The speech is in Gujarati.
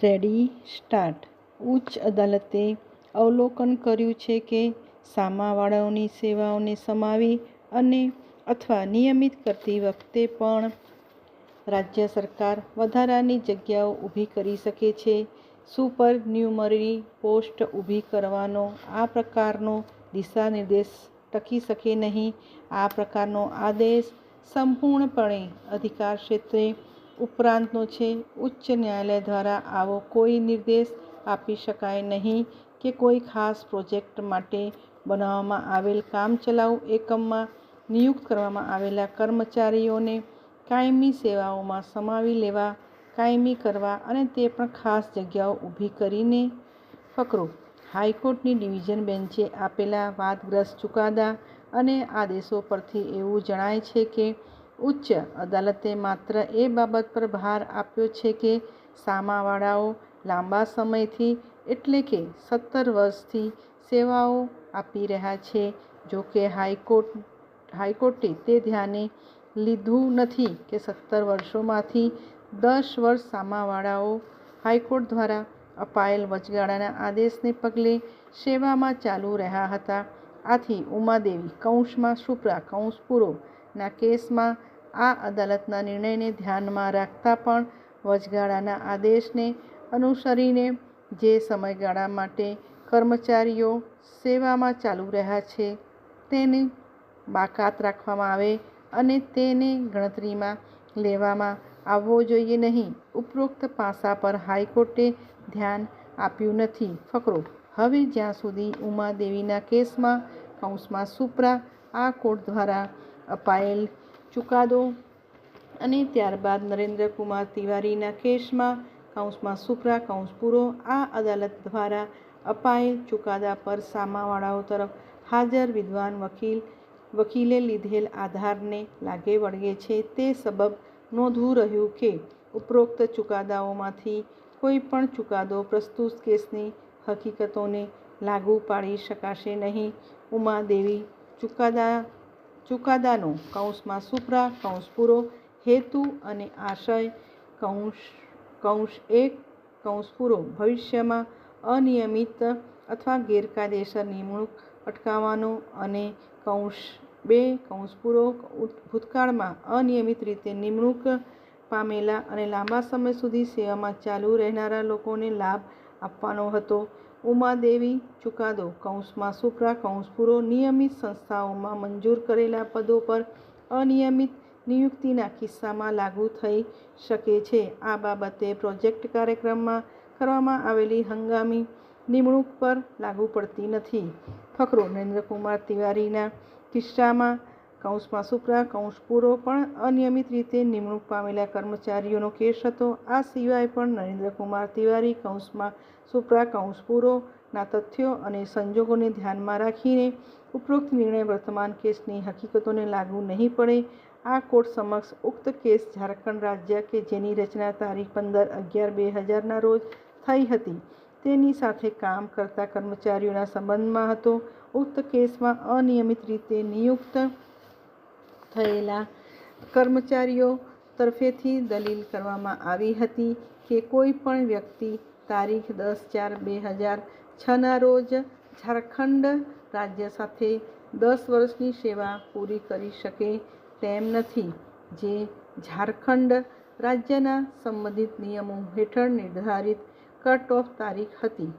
Ready start. ઉચ્ચ અદાલતે અવલોકન કર્યું છે કે સામાવાળાઓની સેવાઓને સમાવી અને અથવા નિયમિત કરતી વખતે પણ રાજ્ય સરકાર વધારાની જગ્યાઓ ઊભી કરી શકે છે. સુપરન્યુમરી પોસ્ટ ઊભી કરવાનો આ પ્રકારનો દિશાનિર્દેશ ટકી શકે નહીં. આ પ્રકારનો આદેશ સંપૂર્ણપણે અધિકાર ક્ષેત્રે ઉપરાંતનો છે. ઉચ્ચ ન્યાયાલય દ્વારા આવો કોઈ નિર્દેશ આપી શકાય નહીં કે કોઈ ખાસ પ્રોજેક્ટ માટે બનાવવામાં આવેલ કામચલાઉ એકમમાં નિયુક્ત કરવામાં આવેલા કર્મચારીઓને કાયમી સેવાઓમાં સમાવી લેવા, કાયમી કરવા અને તે પણ ખાસ જગ્યાઓ ઊભી કરીને. ફકરો. હાઈકોર્ટની ડિવિઝન બેન્ચે આપેલા વાદગ્રસ્ત ચુકાદા અને આદેશો પરથી એવું જણાય છે કે ઉચ્ચ અદાલતે માત્ર એ બાબત પર ભાર આપ્યો છે કે સામાવાળાઓ લાંબા સમયથી એટલે કે 17 વર્ષથી સેવાઓ આપી રહ્યા છે. જો કે હાઈકોર્ટે તે ધ્યાને લીધું નથી કે 17 વર્ષોમાંથી 10 વર્ષ સામાવાળાઓ હાઈકોર્ટ દ્વારા અપાયેલ વચગાળાના આદેશને પગલે સેવામાં ચાલુ રહ્યા હતા. આથી ઉમાદેવી (સુપ્રા) ના કેસમાં આ અદાલતના નિર્ણયને ધ્યાનમાં રાખતા પણ વચગાળાના આદેશને અનુસરીને જે સમયગાળા માટે કર્મચારીઓ સેવામાં ચાલુ રહ્યા છે તેને બાકાત રાખવામાં આવે અને તેને ગણતરીમાં લેવામાં આવવો જોઈએ નહીં. ઉપરોક્ત પાસા પર હાઈકોર્ટે ધ્યાન આપ્યું નથી. ફકરો. હવે જ્યાં સુધી ઉમાદેવીના કેસમાં (સુપ્રા) આ કોર્ટ દ્વારા અપાયેલ ચુકાદો અને ત્યારબાદ નરેન્દ્રકુમાર તિવારીના કેસમાં (સુપ્રા) આ અદાલત દ્વારા અપાયેલ ચુકાદા પર સામાવાળાઓ તરફ હાજર વિદ્વાન વકીલે લીધેલ આધારને લાગે વળગે છે તે સબબ નોંધવું રહ્યું કે ઉપરોક્ત ચુકાદાઓમાંથી કોઈ પણ ચુકાદો પ્રસ્તુત કેસની હકીકતોને લાગુ પાડી શકાશે નહીં. ઉમાદેવી ચુકાદાનો (સુપ્રા) હેતુ અને આશય (1) ભવિષ્યમાં અનિયમિત અથવા ગેરકાયદેસર નિમણૂક અટકાવવાનો અને (2) ભૂતકાળમાં અનિયમિત રીતે નિમણૂક પામેલા અને લાંબા સમય સુધી સેવામાં ચાલુ રહેનારા લોકોને લાભ આપવાનો હતો. ઉમાદેવી ચુકાદો (સુપ્રા) નિયમિત સંસ્થાઓમાં મંજૂર કરેલા પદો પર અનિયમિત નિયુક્તિના કિસ્સામાં લાગુ થઈ શકે છે. આ બાબતે પ્રોજેક્ટ કાર્યક્રમમાં કરવામાં આવેલી હંગામી નિમણૂક પર લાગુ પડતી નથી. ફકરો. નરેન્દ્રકુમાર તિવારીના કિસ્સામાં (સુપ્રા) પણ અનિયમિત રીતે નિમણૂક પામેલા કર્મચારીઓનો કેસ હતો. આ સિવાય પણ નરેન્દ્રકુમાર તિવારી (સુપ્રા) ના તથ્યો અને સંજોગોને ધ્યાનમાં રાખીને ઉપરોક્ત નિર્ણય વર્તમાન કેસની હકીકતોને લાગુ નહીં પડે. આ કોર્ટ સમક્ષ ઉક્ત કેસ ઝારખંડ રાજ્ય કે જેની રચના તારીખ 15/11/2000 ના રોજ થઈ હતી તેની સાથે કામ કરતા કર્મચારીઓના સંબંધમાં હતો. ઉક્ત કેસમાં અનિયમિત રીતે નિયુક્ત થયેલા કર્મચારીઓ તરફેથી દલીલ કરવામાં આવી હતી કે કોઈ પણ વ્યક્તિ તારીખ 10/4/2006 ના રોજ ઝારખંડ રાજ્ય સાથે 10 વર્ષની સેવા પૂરી કરી શકે તેમ નથી, જે ઝારખંડ રાજ્યના સંબંધિત નિયમો હેઠળ નિર્ધારિત કટ ઓફ તારીખ હતી.